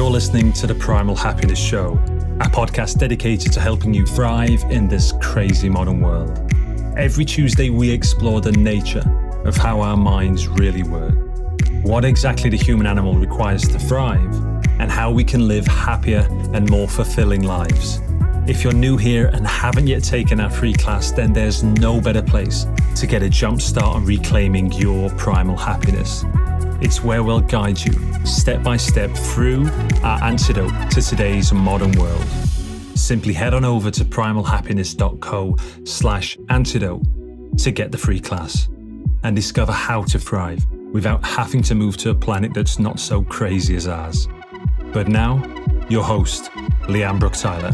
You're listening to the Primal Happiness Show, a podcast dedicated to helping you thrive in this crazy modern world. Every Tuesday, we explore the nature of how our minds really work, what exactly the human animal requires to thrive, and how we can live happier and more fulfilling lives. If you're new here and haven't yet taken our free class, then there's no better place to get a jump start on reclaiming your primal happiness. It's where we'll guide you step by step through our antidote to today's modern world. Simply head on over to primalhappiness.co/antidote to get the free class and discover how to thrive without having to move to a planet that's not so crazy as ours. But now, your host, Leanne Brook-Tyler.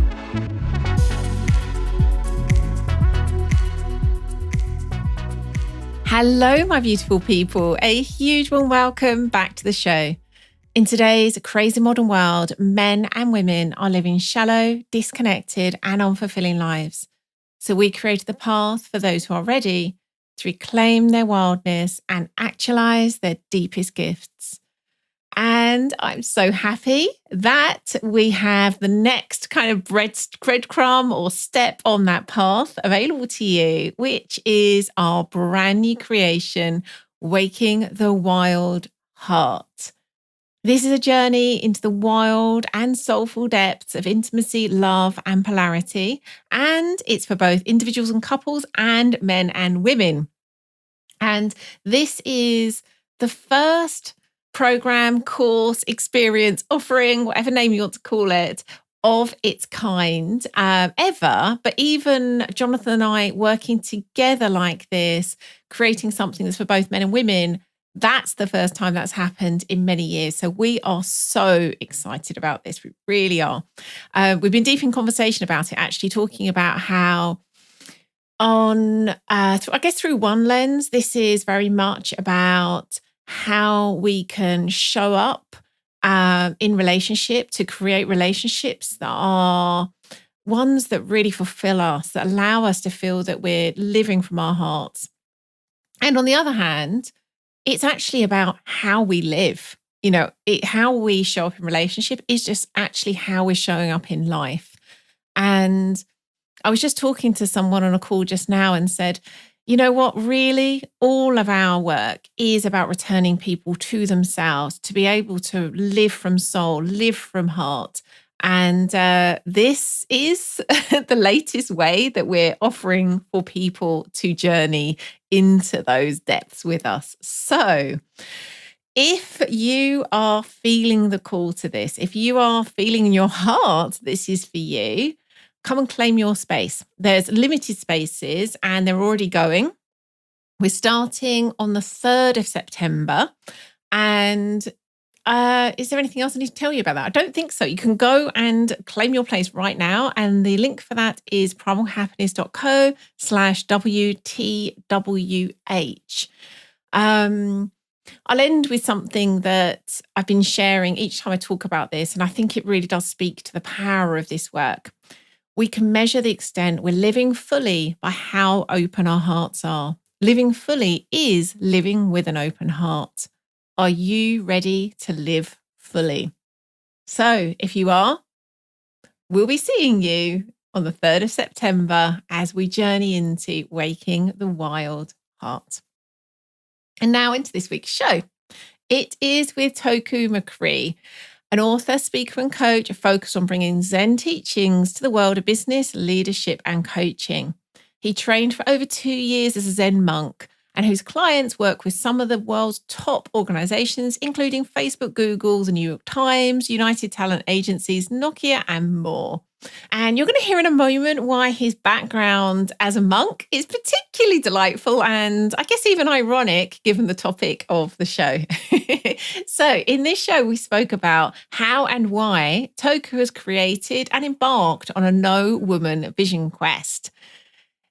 Hello, my beautiful people. A huge warm welcome back to the show. In today's crazy modern world, men and women are living shallow, disconnected, and unfulfilling lives. So we created the path for those who are ready to reclaim their wildness and actualize their deepest gifts. And I'm so happy that we have the next kind of breadcrumb or step on that path available to you, which is our brand new creation, Waking the Wild Heart. This is a journey into the wild and soulful depths of intimacy, love, and polarity. And it's for both individuals and couples and men and women. And this is the first program, course, experience, offering, whatever name you want to call it, of its kind ever. But even Jonathan and I working together like this, creating something that's for both men and women, that's the first time that's happened in many years. So we are so excited about this. We really are. We've been deep in conversation about it, actually talking about how through one lens, this is very much about how we can show up in relationship to create relationships that are ones that really fulfill us, that allow us to feel that we're living from our hearts. And on the other hand, it's actually about how we live. You know, how we show up in relationship is just actually how we're showing up in life. And I was just talking to someone on a call just now and said, you know what, really, all of our work is about returning people to themselves, to be able to live from soul, live from heart. And this is the latest way that we're offering for people to journey into those depths with us. So if you are feeling the call to this, if you are feeling in your heart this is for you, come and claim your space. There's limited spaces and they're already going. We're starting on the 3rd of September. And is there anything else I need to tell you about that? I don't think so. You can go and claim your place right now. And the link for that is primalhappiness.co/WTWH. I'll end with something that I've been sharing each time I talk about this. And I think it really does speak to the power of this work. We can measure the extent we're living fully by how open our hearts are. Living fully is living with an open heart. Are you ready to live fully? So if you are, we'll be seeing you on the 3rd of September as we journey into Waking the Wild Heart. And now into this week's show. It is with Toku McCree, an author, speaker, and coach focused on bringing Zen teachings to the world of business, leadership, and coaching. He trained for over 2 years as a Zen monk, and whose clients work with some of the world's top organizations, including Facebook, Google, the New York Times, United Talent Agencies, Nokia, and more. And you're going to hear in a moment why his background as a monk is particularly delightful and I guess even ironic given the topic of the show. So in this show, we spoke about how and why Toku has created and embarked on a no-woman vision quest.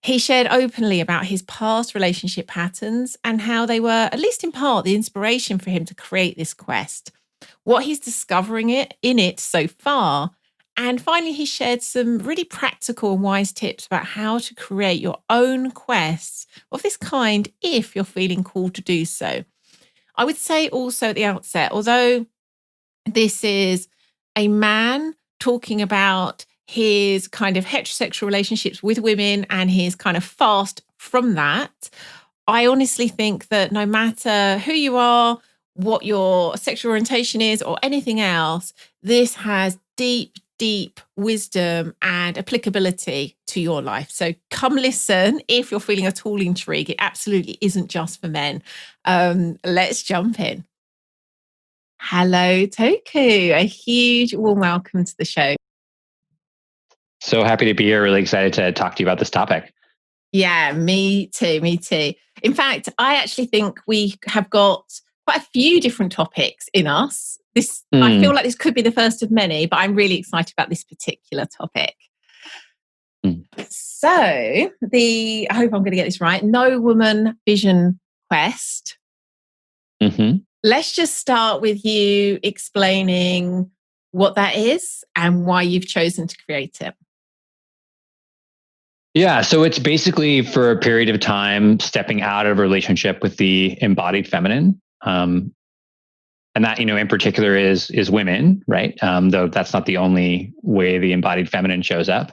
He shared openly about his past relationship patterns and how they were, at least in part, the inspiration for him to create this quest, what he's discovering in it so far. And finally, he shared some really practical and wise tips about how to create your own quests of this kind if you're feeling called to do so. I would say also at the outset, although this is a man talking about his kind of heterosexual relationships with women and his kind of fast from that, I honestly think that no matter who you are, what your sexual orientation is, or anything else, this has deep, deep wisdom and applicability to your life. So come listen if you're feeling at all intrigued. It absolutely isn't just for men. Let's jump in. Hello, Toku. A huge warm welcome to the show. So happy to be here. Really excited to talk to you about this topic. Yeah, me too. Me too. In fact, I actually think we have got quite a few different topics in us. I feel like this could be the first of many, but I'm really excited about this particular topic. So I hope I'm going to get this right. No Woman Vision Quest. Mm-hmm. Let's just start with you explaining what that is and why you've chosen to create it. Yeah, so it's basically for a period of time stepping out of a relationship with the embodied feminine. And that, in particular is women, right? Though that's not the only way the embodied feminine shows up.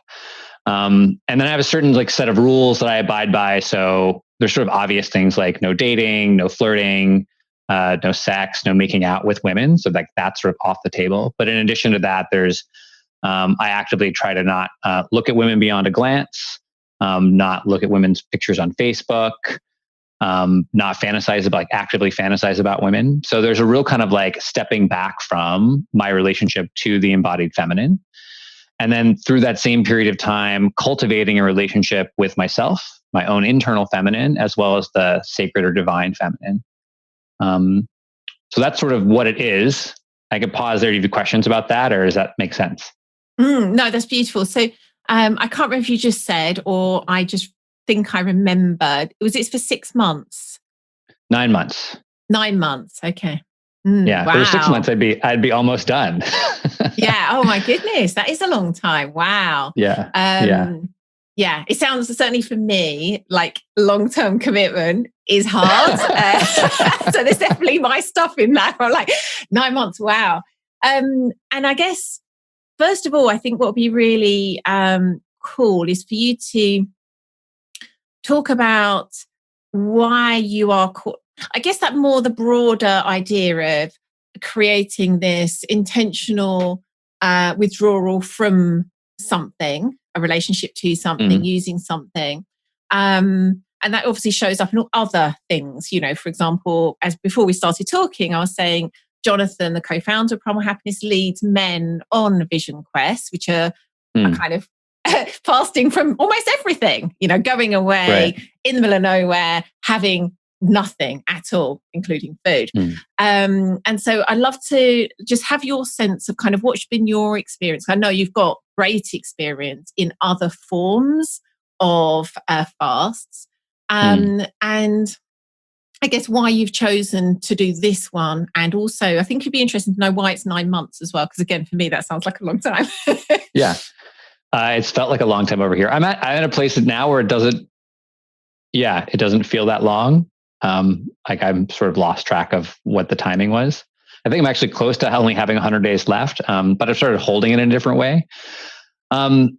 And then I have a certain set of rules that I abide by. So there's sort of obvious things like no dating, no flirting, no sex, no making out with women. So that's sort of off the table. But in addition to that, there's I actively try to not look at women beyond a glance, not look at women's pictures on Facebook, not actively fantasize about women. So there's a real kind of stepping back from my relationship to the embodied feminine. And then through that same period of time, cultivating a relationship with myself, my own internal feminine, as well as the sacred or divine feminine. So that's sort of what it is. I could pause there to give you questions about that, or does that make sense? No, that's beautiful. So I can't remember if you just said, or I just think I remembered. It's for 6 months? 9 months. 9 months. Okay. Yeah. Wow. For 6 months, I'd be almost done. Yeah. Oh my goodness. That is a long time. Wow. Yeah. Yeah. It sounds, certainly for me, like long-term commitment is hard. So there's definitely my stuff in that. I'm like 9 months. Wow. And I guess, first of all, I think what would be really cool is for you to talk about why you are, I guess that more the broader idea of creating this intentional withdrawal from something, a relationship to something, using something. And that obviously shows up in all other things. For example, as before we started talking, I was saying, Jonathan, the co-founder of Primal Happiness, leads men on vision quests, which are kind of fasting from almost everything, going away in the middle of nowhere, having nothing at all, including food. And so I'd love to just have your sense of kind of what's been your experience. I know you've got great experience in other forms of fasts. And I guess why you've chosen to do this one. And also, I think it'd be interesting to know why it's 9 months as well. Because again, for me, that sounds like a long time. Yeah. It's felt like a long time over here. I'm at a place now where it doesn't feel that long. I'm sort of lost track of what the timing was. I think I'm actually close to only having 100 days left. But I've started holding it in a different way. So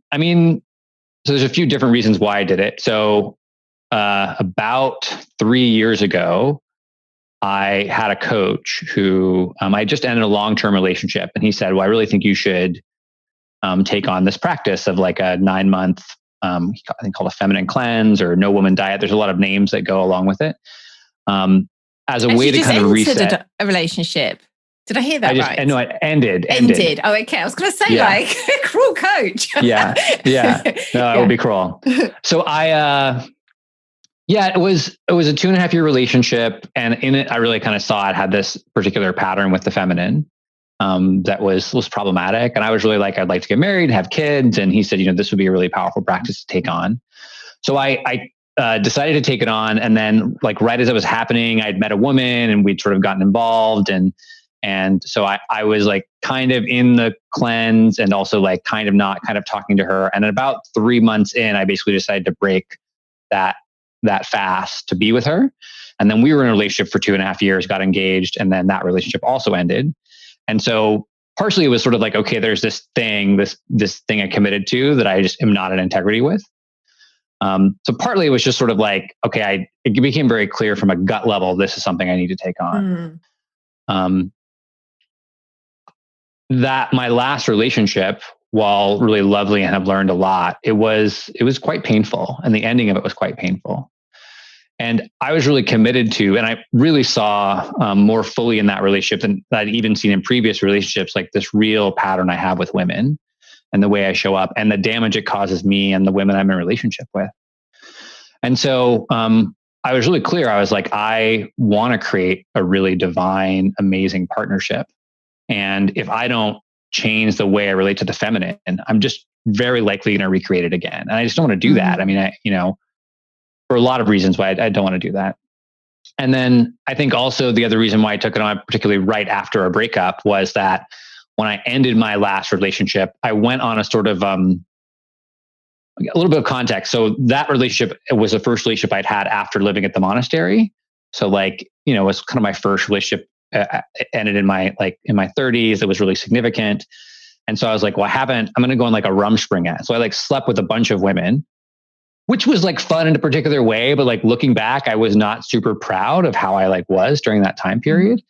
there's a few different reasons why I did it. So, about 3 years ago, I had a coach who I just ended a long-term relationship, and he said, "Well, I really think you should take on this practice of like a 9-month, I think called a feminine cleanse or no woman diet." There's a lot of names that go along with it, as a way to kind of reset a relationship. Did I hear that right? No, it ended. Oh, okay. I was going to say cruel coach. Yeah. No, it would be cruel. So it was a 2.5-year relationship. And in it, I really kind of saw it had this particular pattern with the feminine that was problematic. And I was really like, I'd like to get married, have kids. And he said, this would be a really powerful practice to take on. So I decided to take it on. And then right as it was happening, I'd met a woman and we'd sort of gotten involved. And so I was kind of in the cleanse and also kind of not, kind of talking to her. And at about 3 months in, I basically decided to break that fast to be with her. And then we were in a relationship for 2.5 years, got engaged. And then that relationship also ended. And so partially it was sort of like, okay, there's this thing I committed to that I just am not in integrity with. So partly it was just sort of like, okay, it became very clear from a gut level, this is something I need to take on. That my last relationship, while really lovely and have learned a lot, it was quite painful. And the ending of it was quite painful. And I was really committed to, and I really saw more fully in that relationship than I'd even seen in previous relationships, like this real pattern I have with women and the way I show up and the damage it causes me and the women I'm in a relationship with. And so I was really clear. I was like, I want to create a really divine, amazing partnership. And if I don't change the way I relate to the feminine, I'm just very likely going to recreate it again. And I just don't want to do that. I mean, for a lot of reasons why I don't want to do that. And then I think also the other reason why I took it on, particularly right after a breakup, was that when I ended my last relationship, I went on a sort of a little bit of context. So that relationship was the first relationship I'd had after living at the monastery. So like, it was kind of my first relationship. It ended in my 30s. It was really significant. And so I was like, well, I'm going to go on like a rumspringa. So I like slept with a bunch of women, which was like fun in a particular way. But like looking back, I was not super proud of how I like was during that time period.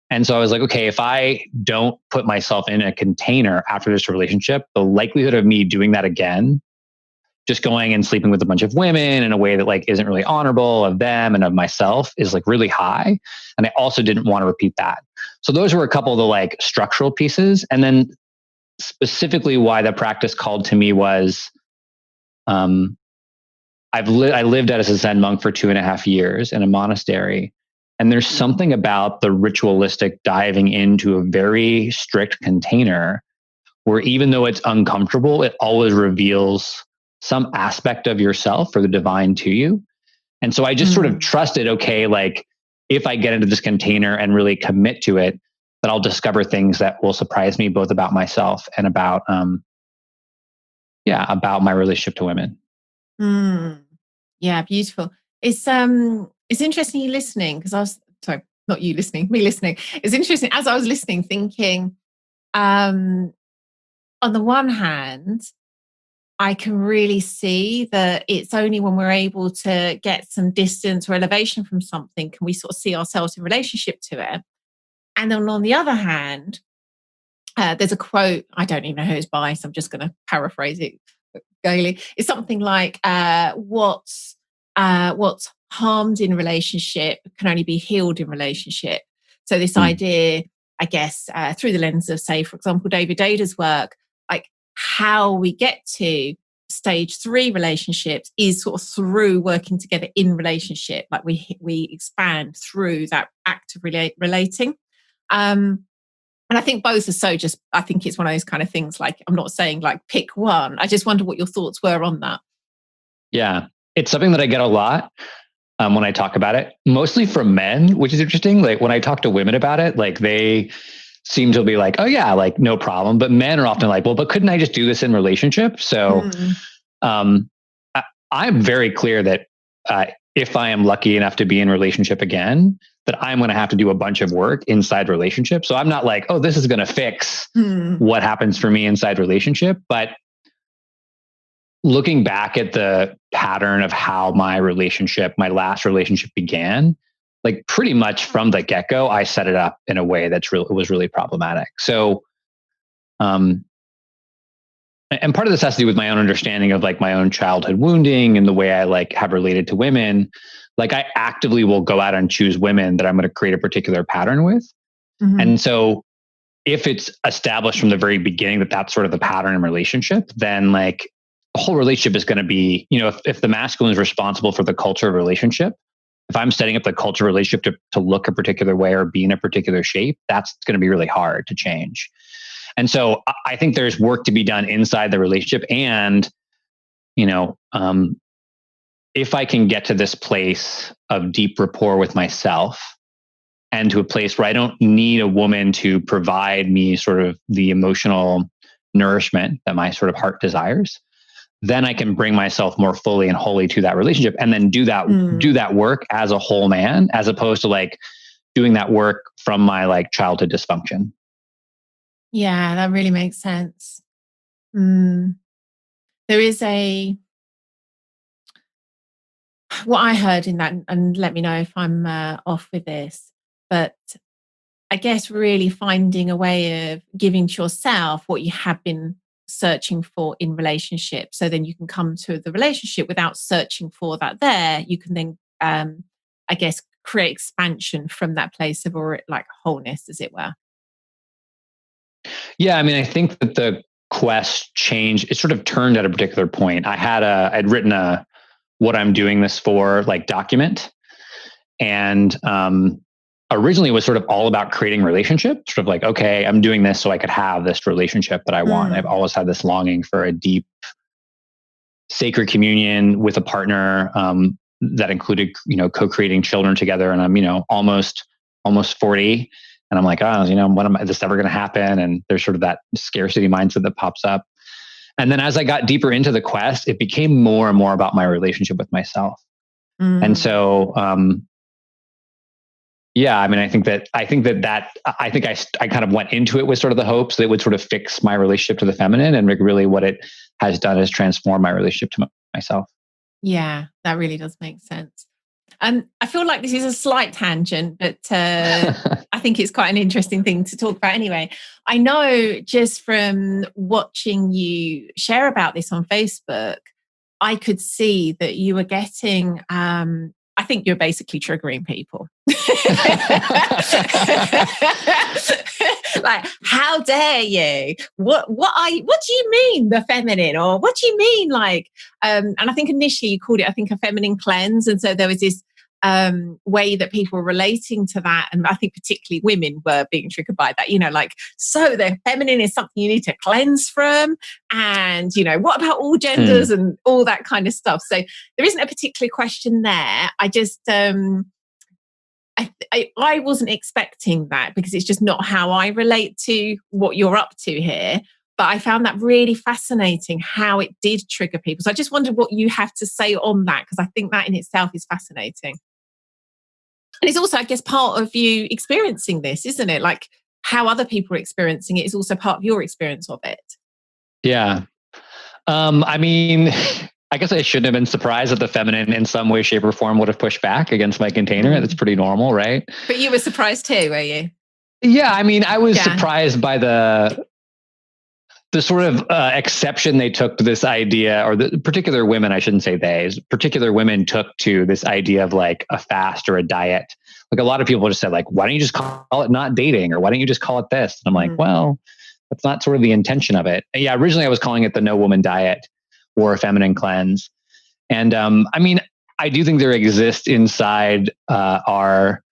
And so I was like, okay, if I don't put myself in a container after this relationship, the likelihood of me doing that again, just going and sleeping with a bunch of women in a way that like isn't really honorable of them and of myself, is like really high. And I also didn't want to repeat that. So those were a couple of the like structural pieces. And then specifically why the practice called to me was, I lived as a Zen monk for 2.5 years in a monastery. And there's something about the ritualistic diving into a very strict container where even though it's uncomfortable, it always reveals some aspect of yourself or the divine to you. And so I just sort of trusted, okay, like if I get into this container and really commit to it, that I'll discover things that will surprise me both about myself and about my relationship to women. Yeah, beautiful. It's interesting you listening, because I was sorry, not you listening, me listening. It's interesting as I was listening, thinking, on the one hand, I can really see that it's only when we're able to get some distance or elevation from something can we sort of see ourselves in relationship to it. And then on the other hand, there's a quote, I don't even know who it's by, so I'm just going to paraphrase it gaily. It's something like, what's harmed in relationship can only be healed in relationship. So this idea, I guess, through the lens of, say, for example, David Dada's work, like how we get to stage 3 relationships is sort of through working together in relationship. Like we expand through that act of relating. And I think both are so just, I think it's one of those kind of things, like, I'm not saying like pick one. I just wonder what your thoughts were on that. Yeah, it's something that I get a lot when I talk about it, mostly from men, which is interesting. Like when I talk to women about it, like they seem to be like, oh yeah, like no problem. But men are often like, well, but couldn't I just do this in relationship? So I'm very clear that if I am lucky enough to be in relationship again, that I'm going to have to do a bunch of work inside relationship. So I'm not like, oh, this is going to fix what happens for me inside relationship. But looking back at the pattern of how my last relationship began, like pretty much from the get-go, I set it up in a way was really problematic. So, and part of this has to do with my own understanding of like my own childhood wounding and the way I like have related to women. Like I actively will go out and choose women that I'm going to create a particular pattern with. And so if it's established from the very beginning that that's sort of the pattern in relationship, then like the whole relationship is going to be, if the masculine is responsible for the culture of relationship, if I'm setting up the culture of relationship to look a particular way or be in a particular shape, that's going to be really hard to change. And so I think there's work to be done inside the relationship. And, if I can get to this place of deep rapport with myself and to a place where I don't need a woman to provide me sort of the emotional nourishment that my sort of heart desires, then I can bring myself more fully and wholly to that relationship and then do that work as a whole man, as opposed to like doing that work from my like childhood dysfunction. Yeah, that really makes sense. Mm. There is what I heard in that, and let me know if I'm off with this, but I guess really finding a way of giving to yourself what you have been searching for in relationship. So then you can come to the relationship without searching for that there. You can then, I guess, create expansion from that place of or like wholeness, as it were. Yeah, I mean, I think that the quest changed. It sort of turned at a particular point. I'd written a what I'm doing this for like document, and originally it was sort of all about creating relationships. Sort of like, okay, I'm doing this so I could have this relationship that I want. I've always had this longing for a deep, sacred communion with a partner that included, co-creating children together. And I'm, almost 40. And I'm like, oh, when am I, this ever going to happen? And there's sort of that scarcity mindset that pops up. And then as I got deeper into the quest, it became more and more about my relationship with myself. And so, yeah, I mean, I think I kind of went into it with sort of the hopes that it would sort of fix my relationship to the feminine, and really what it has done is transform my relationship to myself. Yeah, that really does make sense. I feel like this is a slight tangent, but I think it's quite an interesting thing to talk about anyway. I know just from watching you share about this on Facebook, I could see that you were getting, I think you're basically triggering people. Like, how dare you? What do you mean the feminine? Or what do you mean like, and I think initially you called it, I think, a feminine cleanse. And so there was this way that people were relating to that. And I think particularly women were being triggered by that, like, so the feminine is something you need to cleanse from. And, what about all genders and all that kind of stuff? So there isn't a particular question there. I just, I wasn't expecting that because it's just not how I relate to what you're up to here. But I found that really fascinating how it did trigger people. So I just wondered what you have to say on that, because I think that in itself is fascinating. And it's also, I guess, part of you experiencing this, isn't it? Like how other people are experiencing it is also part of your experience of it. Yeah. I mean, I guess I shouldn't have been surprised that the feminine in some way, shape, or form would have pushed back against my container. That's pretty normal, right? But you were surprised too, were you? Yeah, I mean, I was surprised by the sort of exception they took to this idea, or the particular women, I shouldn't say they, particular women took to this idea of like a fast or a diet. Like a lot of people just said like, why don't you just call it not dating? Or why don't you just call it this? And I'm like, well, that's not sort of the intention of it. And yeah, originally I was calling it the no woman diet or a feminine cleanse. And I mean, I do think there exists inside our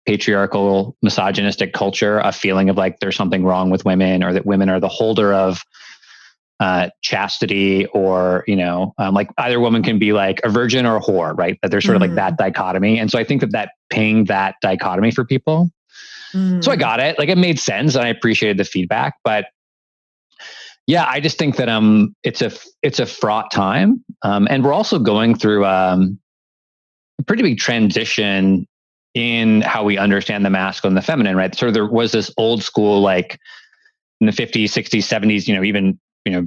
patriarchal, misogynistic culture a feeling of like there's something wrong with women, or that women are the holder of chastity, or like either woman can be like a virgin or a whore, right? That there's sort of like that dichotomy. And so I think that pinged that dichotomy for people. So I got it. Like it made sense, and I appreciated the feedback. But yeah, I just think that it's a fraught time, and we're also going through a pretty big transition in how we understand the masculine and the feminine, right? So there was this old school, like in the 50s, 60s, 70s, even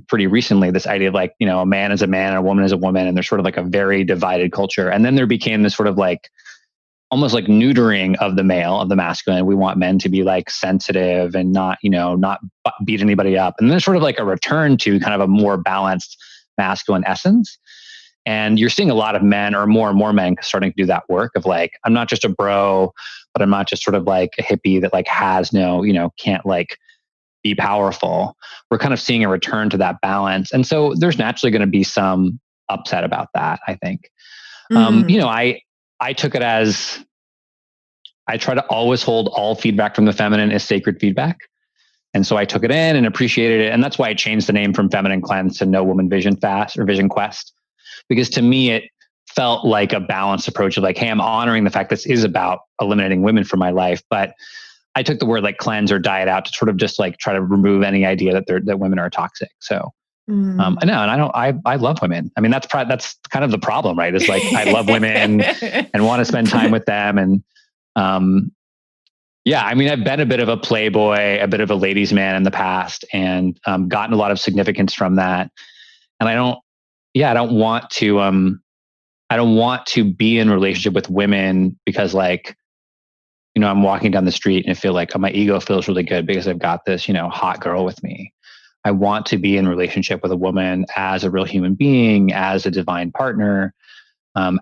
pretty recently, this idea of like, a man is a man and a woman is a woman, and there's sort of like a very divided culture. And then there became this sort of like almost like neutering of the male, of the masculine. We want men to be like sensitive and not beat anybody up. And there's sort of like a return to kind of a more balanced masculine essence. And you're seeing a lot of men, or more and more men, starting to do that work of like, I'm not just a bro, but I'm not just sort of like a hippie that like has no, can't like be powerful. We're kind of seeing a return to that balance. And so there's naturally going to be some upset about that, I think. I took it as, I try to always hold all feedback from the feminine as sacred feedback. And so I took it in and appreciated it. And that's why I changed the name from Feminine Cleanse to No Woman Vision Fast or Vision Quest. Because to me, it felt like a balanced approach of like, hey, I'm honoring the fact this is about eliminating women from my life. But I took the word like cleanse or diet out to sort of just like try to remove any idea that women are toxic. So I know, and I love women. I mean, that's kind of the problem, right? It's like, I love women and want to spend time with them. And Yeah, I mean, I've been a bit of a playboy, a bit of a ladies' man in the past, and gotten a lot of significance from that. And I don't want to, I don't want to be in a relationship with women because, like, I'm walking down the street and I feel like, oh, my ego feels really good because I've got this, hot girl with me. I want to be in a relationship with a woman as a real human being, as a divine partner,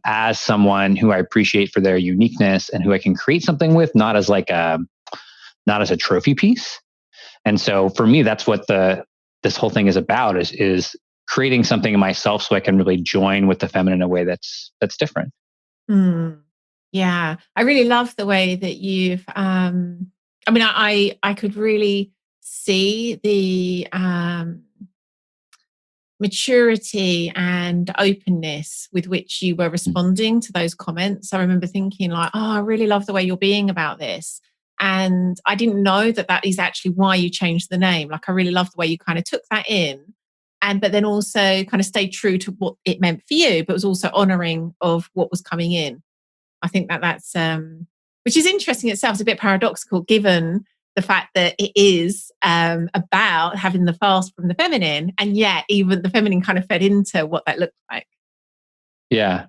as someone who I appreciate for their uniqueness and who I can create something with, not as not as a trophy piece. And so for me, that's what this whole thing is about is creating something in myself so I can really join with the feminine in a way that's different. Mm. Yeah, I really love the way that you've. I mean, I could really see the maturity and openness with which you were responding to those comments. I remember thinking like, oh, I really love the way you're being about this. And I didn't know that is actually why you changed the name. Like, I really love the way you kind of took that in. But then also kind of stayed true to what it meant for you, but was also honoring of what was coming in. I think that's which is interesting itself. It's a bit paradoxical given the fact that it is about having the fast from the feminine, and yet even the feminine kind of fed into what that looked like. Yeah.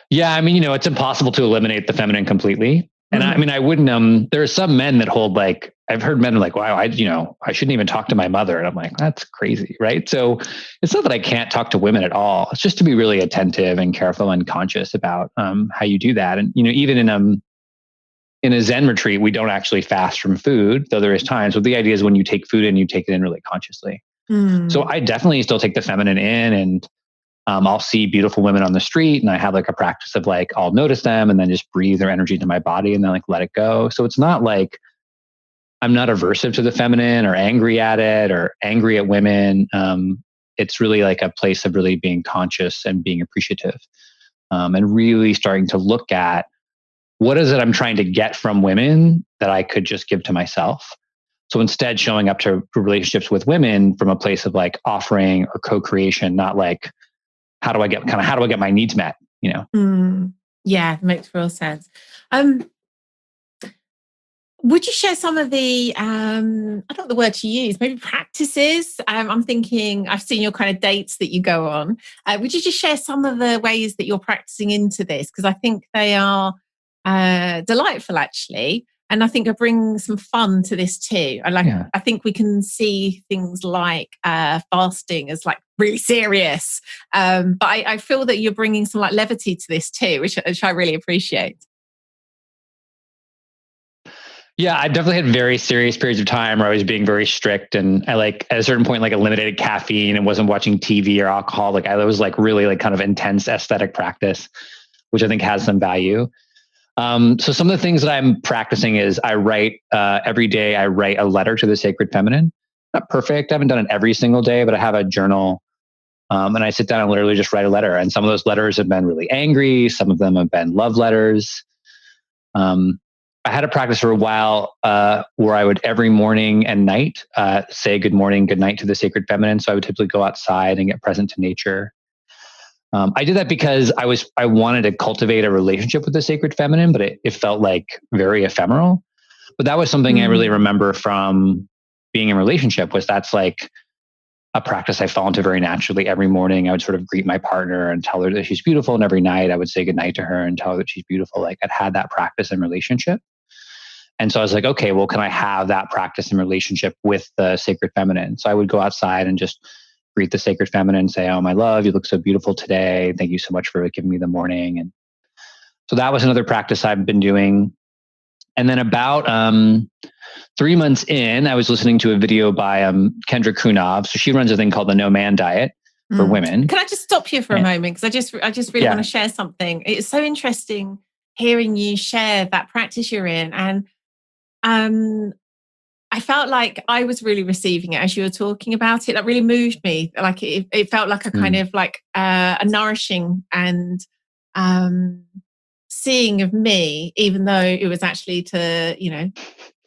Yeah. I mean, it's impossible to eliminate the feminine completely. And I mean, I wouldn't, there are some men that hold like, I've heard men like, wow, I shouldn't even talk to my mother. And I'm like, that's crazy. Right. So it's not that I can't talk to women at all. It's just to be really attentive and careful and conscious about how you do that. And, even in a Zen retreat, we don't actually fast from food, though there is times. But the idea is when you take food in, you take it in really consciously. So I definitely still take the feminine in, and I'll see beautiful women on the street, and I have like a practice of like, I'll notice them and then just breathe their energy into my body and then like let it go. So it's not like I'm not aversive to the feminine or angry at it or angry at women. It's really like a place of really being conscious and being appreciative, and really starting to look at what is it I'm trying to get from women that I could just give to myself. So instead showing up to relationships with women from a place of like offering or co-creation, not like, how do I get my needs met? Yeah, makes real sense. Would you share some of the I don't know the word to use, maybe practices? I'm thinking I've seen your kind of dates that you go on. Would you just share some of the ways that you're practicing into this? Because I think they are delightful actually. And I think I bring some fun to this too. I think we can see things like fasting as like really serious, but I feel that you're bringing some like levity to this too, which I really appreciate. Yeah, I definitely had very serious periods of time where I was being very strict, and I like at a certain point like eliminated caffeine and wasn't watching TV or alcohol. Like I was like really like kind of intense aesthetic practice, which I think has some value. So some of the things that I'm practicing is I write every day. I write a letter to the sacred feminine. Not perfect. I haven't done it every single day, but I have a journal, and I sit down and literally just write a letter. And some of those letters have been really angry. Some of them have been love letters. I had a practice for a while where I would every morning and night say good morning, good night to the sacred feminine. So I would typically go outside and get present to nature. I did that because I wanted to cultivate a relationship with the sacred feminine, but it felt like very ephemeral. But that was something I really remember from being in a relationship, was that's like a practice I fell into very naturally. Every morning I would sort of greet my partner and tell her that she's beautiful. And every night I would say goodnight to her and tell her that she's beautiful. Like I'd had that practice in relationship. And so I was like, okay, well, can I have that practice in relationship with the sacred feminine? So I would go outside and just greet the sacred feminine and say, oh, my love, you look so beautiful today. Thank you so much for giving me the morning. And so that was another practice I've been doing. And then about 3 months in, I was listening to a video by Kendra Kunov. So she runs a thing called the No Man Diet for women. Can I just stop you for a moment? Because I just really want to share something. It's so interesting hearing you share that practice you're in. And I felt like I was really receiving it as you were talking about it. That really moved me. Like it felt like a kind of like a nourishing and seeing of me, even though it was actually to,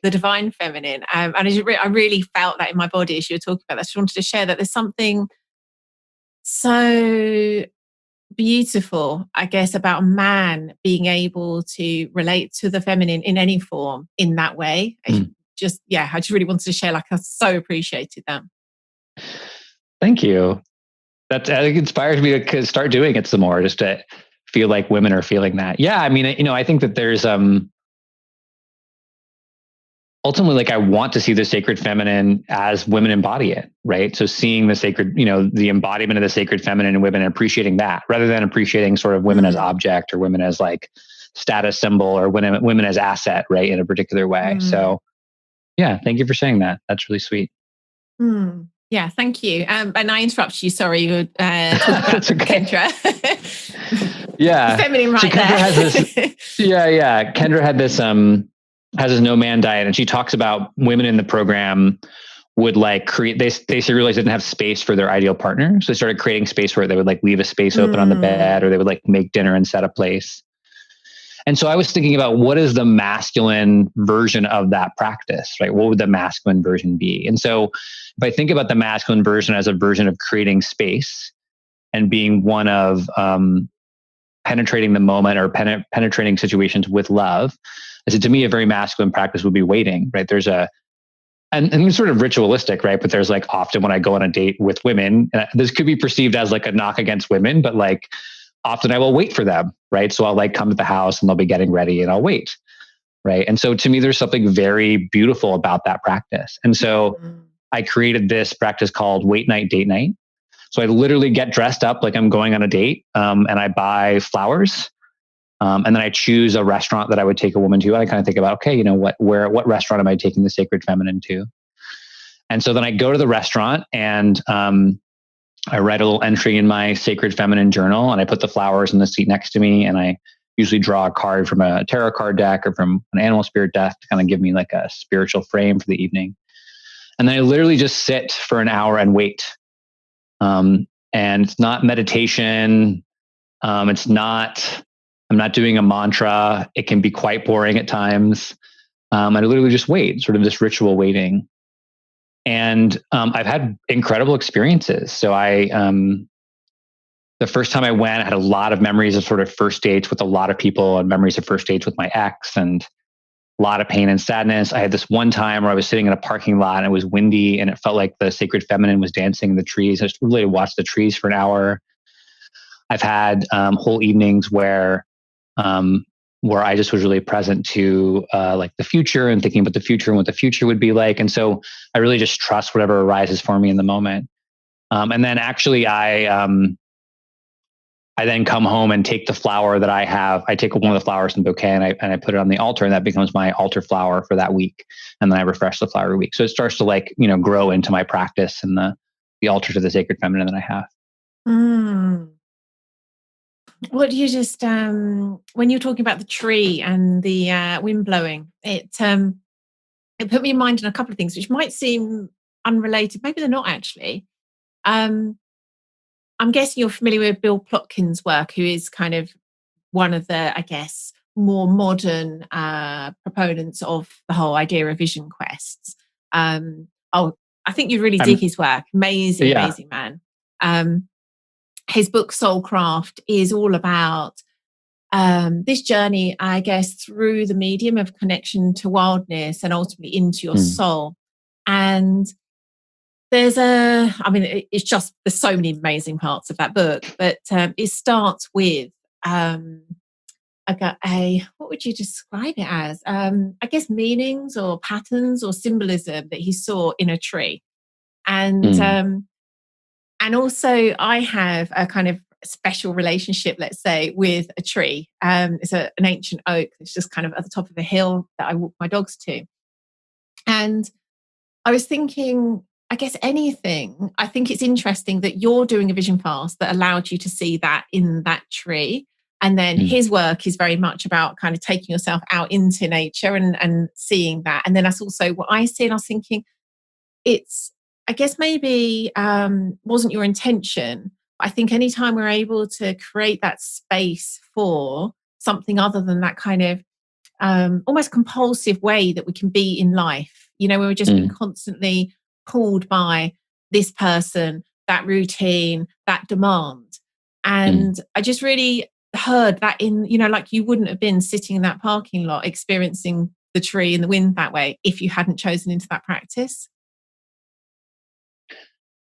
the divine feminine. And I really felt that in my body as you were talking about that. I just wanted to share that there's something so beautiful, I guess, about a man being able to relate to the feminine in any form in that way. I just really wanted to share, like, I so appreciated that. Thank you. I think inspires me to start doing it some more, just to feel like women are feeling that. Yeah. I mean, I think that there's, ultimately, like, I want to see the sacred feminine as women embody it, right? So seeing the sacred, the embodiment of the sacred feminine in women and appreciating that, rather than appreciating sort of women as object, or women as like status symbol, or women as asset, right, in a particular way. So yeah, thank you for saying that. That's really sweet. Yeah, thank you. And I interrupted you. Sorry, you were talking about Kendra. Yeah, feminine, right? So Kendra there. has this. Yeah. Kendra had this. Has this no man diet, and she talks about women in the program would like create. They realized they didn't have space for their ideal partner, so they started creating space where they would like leave a space open on the bed, or they would like make dinner and set a place. And so I was thinking about, what is the masculine version of that practice, right? What would the masculine version be? And so if I think about the masculine version as a version of creating space and being one of penetrating the moment, or penetrating situations with love, I said, to me, a very masculine practice would be waiting, right? There's and it's sort of ritualistic, right? But there's like, often when I go on a date with women, and this could be perceived as like a knock against women, but like, often I will wait for them, right? So I'll like come to the house and they'll be getting ready and I'll wait, right? And so to me, there's something very beautiful about that practice. And so I created this practice called wait night, date night. So I literally get dressed up like I'm going on a date, and I buy flowers, and then I choose a restaurant that I would take a woman to. And I kind of think about, okay, what restaurant am I taking the sacred feminine to? And so then I go to the restaurant, and I write a little entry in my sacred feminine journal, and I put the flowers in the seat next to me, and I usually draw a card from a tarot card deck or from an animal spirit deck to kind of give me like a spiritual frame for the evening. And then I literally just sit for an hour and wait. And it's not meditation. I'm not doing a mantra. It can be quite boring at times. I literally just wait, sort of this ritual waiting. And I've had incredible experiences. So the first time I went, I had a lot of memories of sort of first dates with a lot of people, and memories of first dates with my ex, and a lot of pain and sadness. I had this one time where I was sitting in a parking lot and it was windy, and it felt like the sacred feminine was dancing in the trees. I just really watched the trees for an hour. I've had whole evenings where I just was really present to like the future, and thinking about the future and what the future would be like. And so I really just trust whatever arises for me in the moment. And then actually I then come home and take the flower that I have. I take one of the flowers in the bouquet, and I put it on the altar, and that becomes my altar flower for that week. And then I refresh the flower every week. So it starts to like, grow into my practice and the altar to the sacred feminine that I have. What do you just, when you're talking about the tree and the wind blowing, it put me in mind on a couple of things, which might seem unrelated. Maybe they're not actually. I'm guessing you're familiar with Bill Plotkin's work, who is kind of one of the, I guess, more modern proponents of the whole idea of vision quests. I think you really dig his work. Amazing man. His book Soulcraft is all about this journey, I guess, through the medium of connection to wildness and ultimately into your soul. And there's it's just, there's so many amazing parts of that book, but it starts with what would you describe it as? I guess meanings or patterns or symbolism that he saw in a tree. And also I have a kind of special relationship, let's say, with a tree. It's an ancient oak that's just kind of at the top of a hill that I walk my dogs to. And I was thinking, I guess I think it's interesting that you're doing a vision fast that allowed you to see that in that tree. And then his work is very much about kind of taking yourself out into nature and seeing that. And then that's also what I see. And I was thinking, I guess maybe wasn't your intention. I think anytime we're able to create that space for something other than that kind of almost compulsive way that we can be in life, where we're just being constantly pulled by this person, that routine, that demand. And I just really heard that in, like you wouldn't have been sitting in that parking lot experiencing the tree and the wind that way if you hadn't chosen into that practice.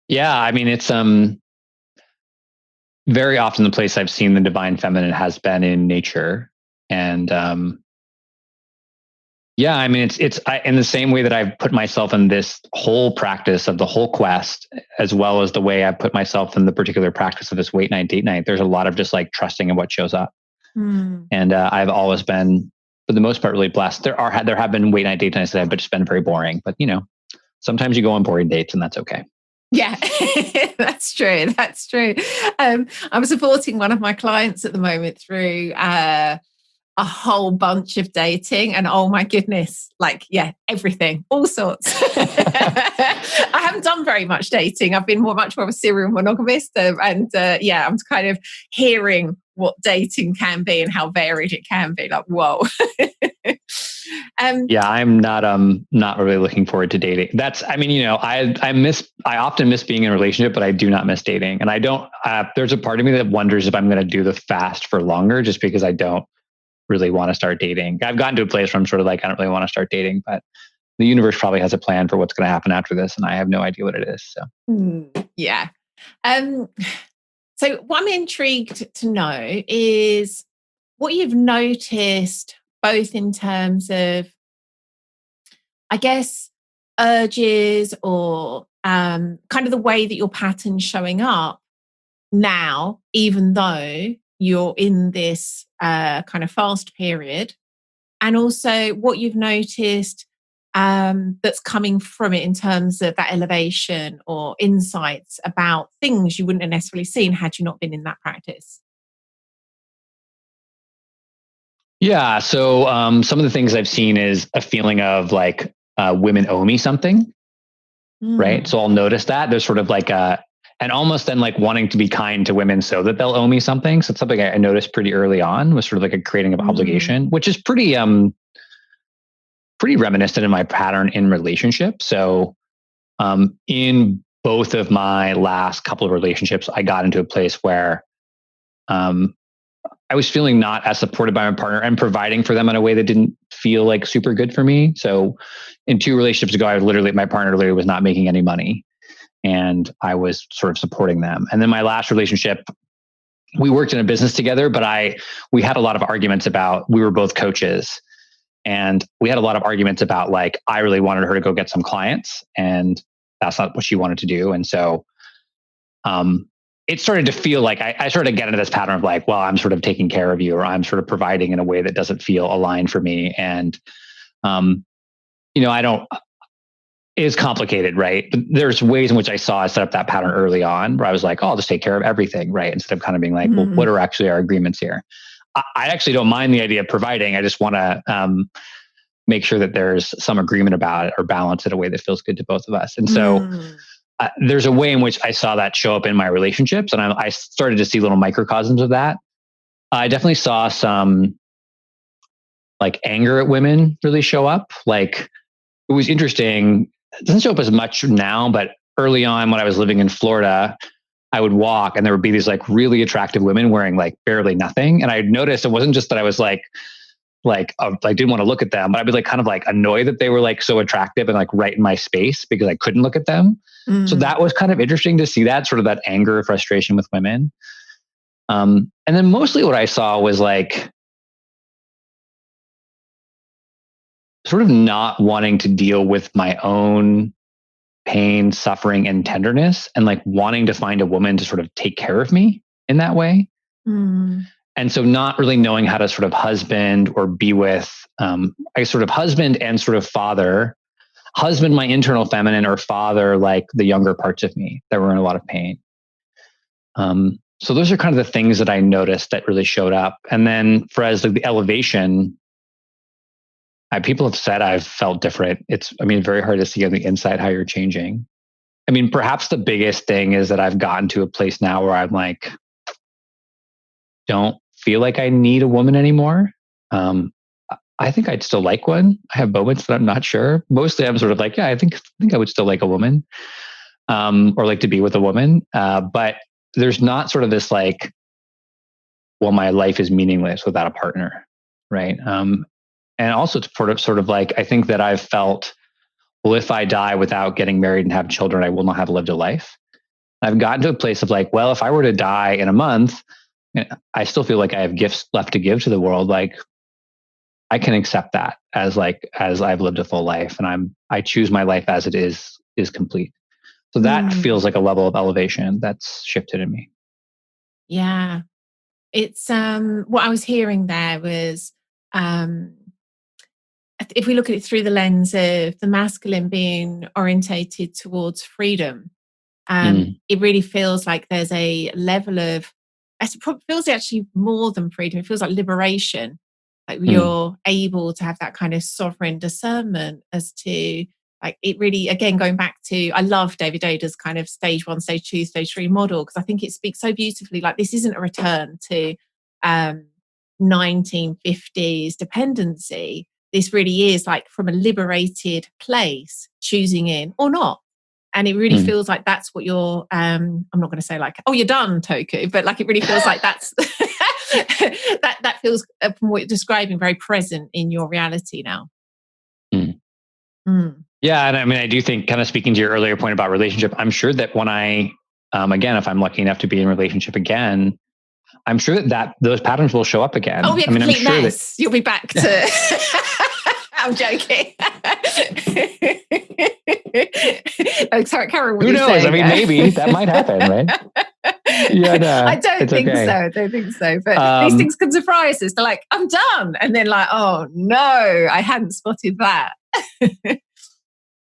Yeah, I mean, it's very often the place I've seen the divine feminine has been in nature. And yeah, I mean, it's in the same way that I've put myself in this whole practice of the whole quest, as well as the way I put myself in the particular practice of this wait night, date night. There's a lot of just like trusting in what shows up. And I've always been, for the most part, really blessed. There have been wait night, date nights that have just been very boring, but sometimes you go on boring dates and that's okay. Yeah, that's true. That's true. I'm supporting one of my clients at the moment through a whole bunch of dating, and oh my goodness, everything, all sorts. I haven't done very much dating. I've been much more of a serial monogamist, and I'm kind of hearing what dating can be and how varied it can be. Like, whoa. Yeah, I'm not really looking forward to dating. I often miss being in a relationship, but I do not miss dating. And I don't, there's a part of me that wonders if I'm going to do the fast for longer, just because I don't really want to start dating. I've gotten to a place where I'm sort of like, I don't really want to start dating, but the universe probably has a plan for what's going to happen after this. And I have no idea what it is. So, yeah. So what I'm intrigued to know is what you've noticed, both in terms of, I guess, urges or kind of the way that your pattern's showing up now, even though you're in this kind of fast period, and also what you've noticed that's coming from it in terms of that elevation or insights about things you wouldn't have necessarily seen had you not been in that practice. Yeah. So some of the things I've seen is a feeling of like women owe me something, right? So I'll notice that there's sort of like and almost then like wanting to be kind to women so that they'll owe me something. So it's something I noticed pretty early on, was sort of like a creating of obligation, which is pretty reminiscent of my pattern in relationship. So in both of my last couple of relationships, I got into a place where I was feeling not as supported by my partner and providing for them in a way that didn't feel like super good for me. So in 2 relationships ago, my partner literally was not making any money, and I was sort of supporting them. And then my last relationship, we worked in a business together, but we had a lot of arguments about, we were both coaches, and we had a lot of arguments about like, I really wanted her to go get some clients and that's not what she wanted to do. And so, it started to feel like I started to get into this pattern of like, well, I'm sort of taking care of you, or I'm sort of providing in a way that doesn't feel aligned for me. And, it's complicated, right? But there's ways in which I saw I set up that pattern early on where I was like, oh, I'll just take care of everything, right? Instead of kind of being like, well, what are actually our agreements here? I actually don't mind the idea of providing. I just want to make sure that there's some agreement about it or balance it in a way that feels good to both of us. And so there's a way in which I saw that show up in my relationships, and I started to see little microcosms of that. I definitely saw some like anger at women really show up. Like, it was interesting. It doesn't show up as much now, but early on when I was living in Florida, I would walk and there would be these like really attractive women wearing like barely nothing. And I noticed it wasn't just that I was I didn't want to look at them, but I'd be like kind of like annoyed that they were like so attractive and like right in my space because I couldn't look at them. So that was kind of interesting to see that sort of that anger, frustration with women. And then mostly what I saw was like sort of not wanting to deal with my own pain, suffering, and tenderness, and like wanting to find a woman to sort of take care of me in that way. And so not really knowing how to sort of husband or be with, I sort of husband and sort of husband my internal feminine, or father like the younger parts of me that were in a lot of pain. So those are kind of the things that I noticed that really showed up. And then as like the elevation, people have said I've felt different. It's very hard to see on the inside how you're changing. Perhaps the biggest thing is that I've gotten to a place now where I'm like, don't feel like I need a woman anymore. I think I'd still like one. I have moments that I'm not sure. Mostly I'm sort of like, yeah, I think I would still like a woman, or like to be with a woman. But there's not sort of this like well, my life is meaningless without a partner, right? And also to sort of like, I think that I've felt, well, if I die without getting married and have children, I will not have lived a life. I've gotten to a place of like, well, if I were to die in a month, I still feel like I have gifts left to give to the world. Like, I can accept that as I've lived a full life, and I choose my life as it is complete. So that feels like a level of elevation that's shifted in me. Yeah. It's what I was hearing there was, if we look at it through the lens of the masculine being orientated towards freedom, it really feels like there's a level of, it feels actually more than freedom. It feels like liberation. Like you're able to have that kind of sovereign discernment as to, like, it really, again, going back to, I love David Ada's kind of stage 1, stage 2, stage 3 model, because I think it speaks so beautifully. Like, this isn't a return to 1950s dependency. This really is like from a liberated place, choosing in or not. And it really feels like that's what you're, I'm not going to say like, oh, you're done, Toku, but like, it really feels like that's, that feels, from what you're describing, very present in your reality now. Yeah. And I mean, I do think, kind of speaking to your earlier point about relationship, I'm sure that when I, again, if I'm lucky enough to be in a relationship again, I'm sure that those patterns will show up again. Oh, yeah, I mean, I'm sure mess. You'll be back to. I'm joking. Oh, sorry, Karen. Who knows? I mean, maybe that might happen, right? Yeah, no, I don't think okay. so. I don't think so. But these things can surprise us. They're like, I'm done, and then like, oh no, I hadn't spotted that.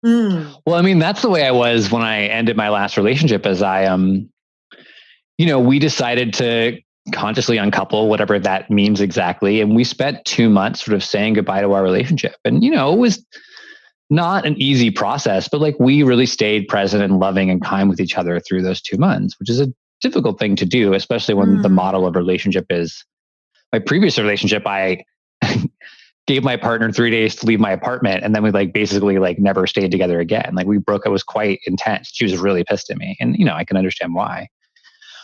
Well, I mean, that's the way I was when I ended my last relationship. As I, we decided to consciously uncouple, whatever that means exactly. And we spent 2 months sort of saying goodbye to our relationship. And, it was not an easy process, but like we really stayed present and loving and kind with each other through those 2 months, which is a difficult thing to do, especially when the model of relationship is, my previous relationship, I gave my partner 3 days to leave my apartment. And then we basically never stayed together again. Like we broke, it was quite intense. She was really pissed at me, and, I can understand why.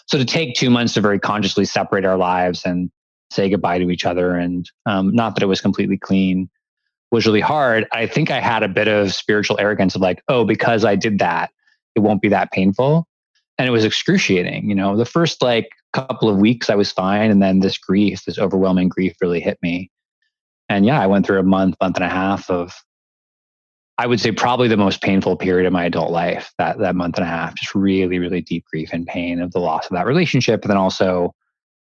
So to take 2 months to very consciously separate our lives and say goodbye to each other, and not that it was completely clean, was really hard. I think I had a bit of spiritual arrogance of like, oh, because I did that, it won't be that painful. And it was excruciating. The first couple of weeks I was fine. And then this overwhelming grief really hit me. And yeah, I went through a month and a half of, I would say, probably the most painful period of my adult life, that month and a half, just really, really deep grief and pain of the loss of that relationship. And then also,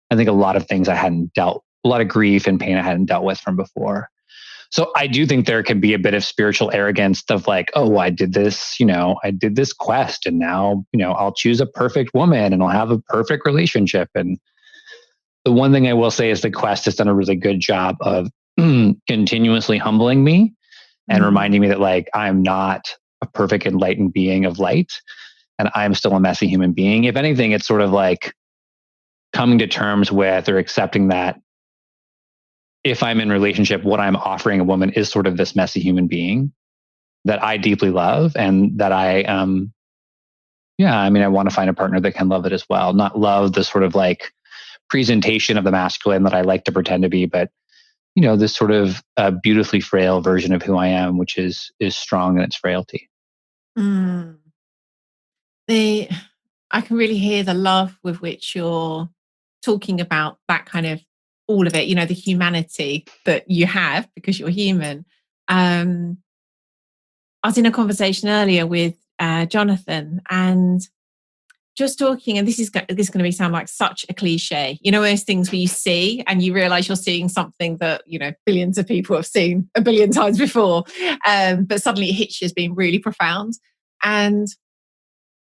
I think a lot of grief and pain I hadn't dealt with from before. So I do think there can be a bit of spiritual arrogance of like, oh, I did this quest, and now, I'll choose a perfect woman and I'll have a perfect relationship. And the one thing I will say is the quest has done a really good job of continuously humbling me and reminding me that I'm not a perfect enlightened being of light, and I'm still a messy human being. If anything, it's sort of like coming to terms with or accepting that if I'm in a relationship, what I'm offering a woman is sort of this messy human being that I deeply love, and that I want to find a partner that can love it as well. Not love the sort of presentation of the masculine that I like to pretend to be, but this sort of beautifully frail version of who I am, which is strong in its frailty. I can really hear the love with which you're talking about that kind of all of it, the humanity that you have because you're human. I was in a conversation earlier with Jonathan, and just talking, and this is going to sound like such a cliche, those things where you see and you realize you're seeing something that billions of people have seen a billion times before, but suddenly it hits you as being really profound. And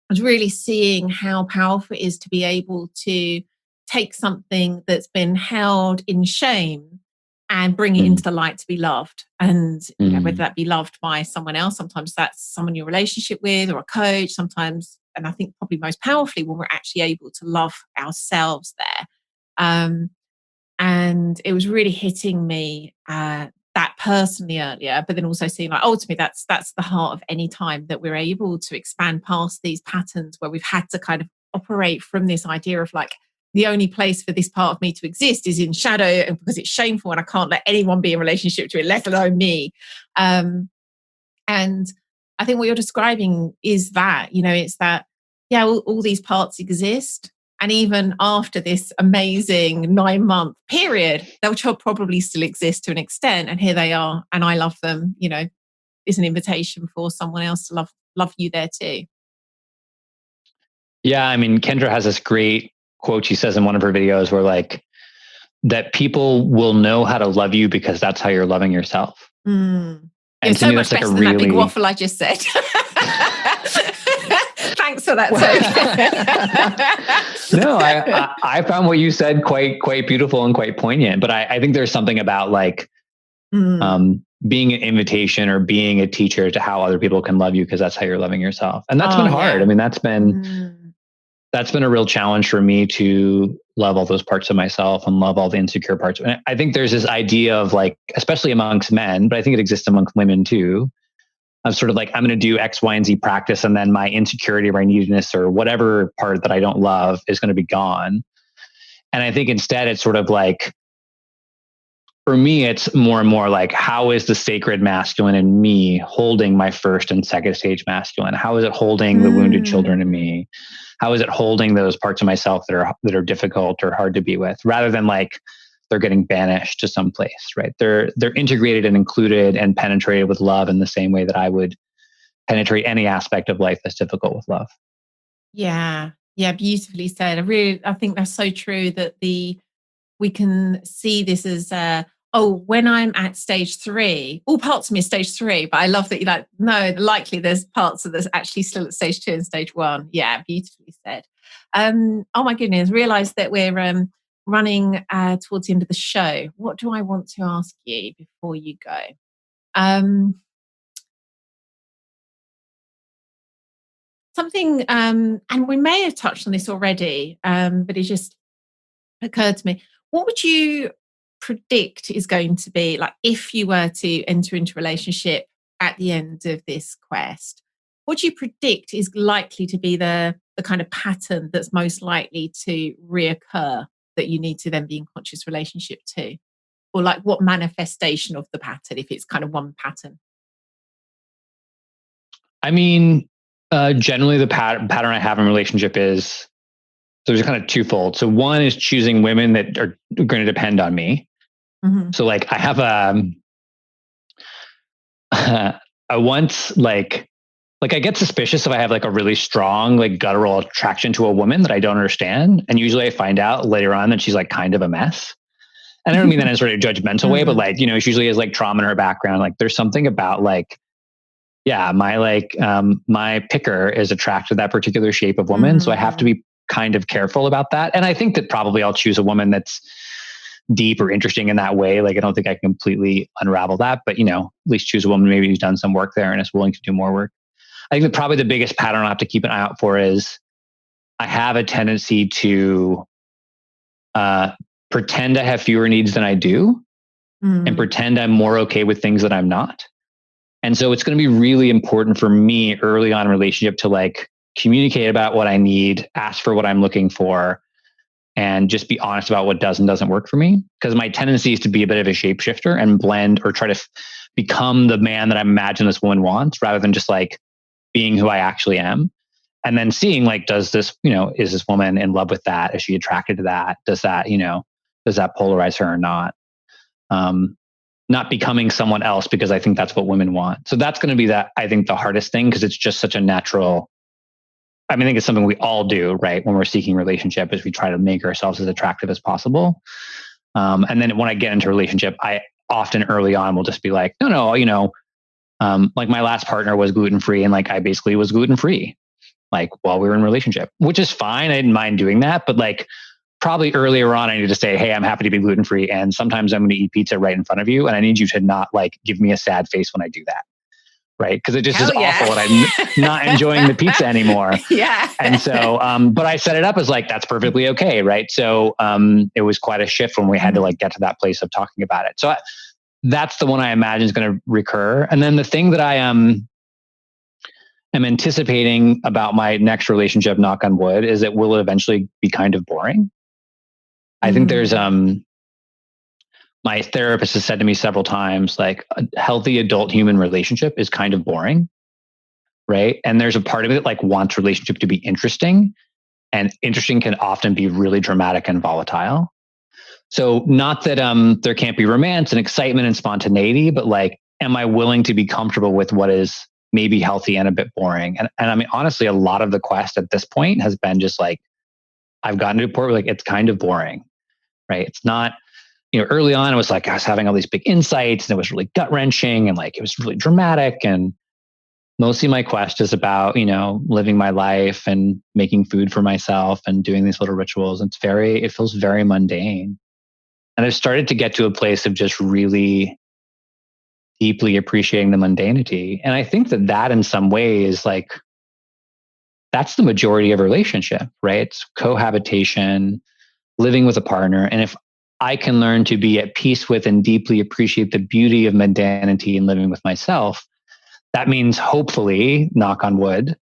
I was really seeing how powerful it is to be able to take something that's been held in shame and bring it into the light to be loved. And whether that be loved by someone else, sometimes that's someone you're in a relationship with or a coach, sometimes, and I think probably most powerfully when we're actually able to love ourselves there. And it was really hitting me that personally earlier, but then also seeing ultimately that's the heart of any time that we're able to expand past these patterns where we've had to kind of operate from this idea of the only place for this part of me to exist is in shadow, and because it's shameful and I can't let anyone be in relationship to it, let alone me. And I think what you're describing is that, it's that, yeah, all these parts exist. And even after this amazing 9-month period, they'll probably still exist to an extent. And here they are. And I love them, is an invitation for someone else to love you there too. Yeah. I mean, Kendra has this great quote she says in one of her videos where like, that people will know how to love you because that's how you're loving yourself. And to so me, much that's like better than that big waffle I just said. Thanks for that. No, I found what you said quite beautiful and quite poignant. But I think there's something about like being an invitation or being a teacher to how other people can love you because that's how you're loving yourself. And that's been hard. Yeah. I mean, that's been a real challenge for me to love all those parts of myself and love all the insecure parts. And I think there's this idea of like, especially amongst men, but I think it exists amongst women too, of sort of like, I'm going to do X, Y, and Z practice. And then my insecurity or my neediness or whatever part that I don't love is going to be gone. And I think instead it's sort of like, for me, it's more and more like, how is the sacred masculine in me holding my first and second stage masculine? How is it holding the wounded children in me? How is it holding those parts of myself that are difficult or hard to be with, rather than like they're getting banished to some place, right? They're integrated and included and penetrated with love in the same way that I would penetrate any aspect of life that's difficult with love. Yeah, beautifully said. I think that's so true that we can see this as when I'm at stage 3, all parts of me are stage 3, but I love that you're like, no, likely there's parts of this actually still at stage 2 and stage 1. Yeah, beautifully said. Oh my goodness, realised that we're running towards the end of the show. What do I want to ask you before you go? Something, and we may have touched on this already, but it just occurred to me. What would you predict is going to be like if you were to enter into a relationship at the end of this quest? What do you predict is likely to be the kind of pattern that's most likely to reoccur that you need to then be in conscious relationship to? Or like what manifestation of the pattern, if it's kind of one pattern? I mean, generally the pattern I have in relationship is, so there's kind of twofold. So one is choosing women that are going to depend on me. Mm-hmm. So like I have I once like I get suspicious if I have like a really strong, like guttural attraction to a woman that I don't understand. And usually I find out later on that she's like kind of a mess. And I don't mean that in a sort of judgmental way, but like, she usually has like trauma in her background. Like there's something about like, yeah, my picker is attracted to that particular shape of woman. So I have to be kind of careful about that. And I think that probably I'll choose a woman that's deep or interesting in that way. Like, I don't think I can completely unravel that, but at least choose a woman maybe who's done some work there and is willing to do more work. I think that probably the biggest pattern I'll have to keep an eye out for is I have a tendency to pretend I have fewer needs than I do and pretend I'm more okay with things that I'm not. And so it's going to be really important for me early on in a relationship to like communicate about what I need, ask for what I'm looking for, and just be honest about what does and doesn't work for me. Because my tendency is to be a bit of a shapeshifter and blend or try to become the man that I imagine this woman wants, rather than just like being who I actually am. And then seeing like, does this, is this woman in love with that? Is she attracted to that? Does that polarize her or not? Not becoming someone else because I think that's what women want. So that's going to be I think the hardest thing, because it's just such a natural, I think it's something we all do, right? When we're seeking relationship, is we try to make ourselves as attractive as possible. And then when I get into a relationship, I often early on will just be like, no, like my last partner was gluten-free and like I basically was gluten-free, like while we were in a relationship, which is fine. I didn't mind doing that, but like probably earlier on, I need to say, hey, I'm happy to be gluten-free. And sometimes I'm going to eat pizza right in front of you. And I need you to not like give me a sad face when I do that. Right. Because it just is awful and I'm not enjoying the pizza anymore. Yeah. And so, but I set it up as like, that's perfectly okay. Right. So it was quite a shift when we had to like get to that place of talking about it. So that's the one I imagine is going to recur. And then the thing that I am anticipating about my next relationship, knock on wood, is it will eventually be kind of boring. I think there's my therapist has said to me several times, like, a healthy adult human relationship is kind of boring, right? And there's a part of it like wants relationship to be interesting, and interesting can often be really dramatic and volatile. So not that there can't be romance and excitement and spontaneity, but like, am I willing to be comfortable with what is maybe healthy and a bit boring? And I mean, honestly, a lot of the quest at this point has been just like, I've gotten to a point where like, it's kind of boring, right? It's not, early on, it was like I was having all these big insights and it was really gut wrenching and like, it was really dramatic. And mostly my quest is about, living my life and making food for myself and doing these little rituals. It feels very mundane. And I've started to get to a place of just really deeply appreciating the mundanity. And I think that in some ways, like, that's the majority of a relationship, right? It's cohabitation, living with a partner. And if I can learn to be at peace with and deeply appreciate the beauty of mundanity and living with myself, that means hopefully, knock on wood,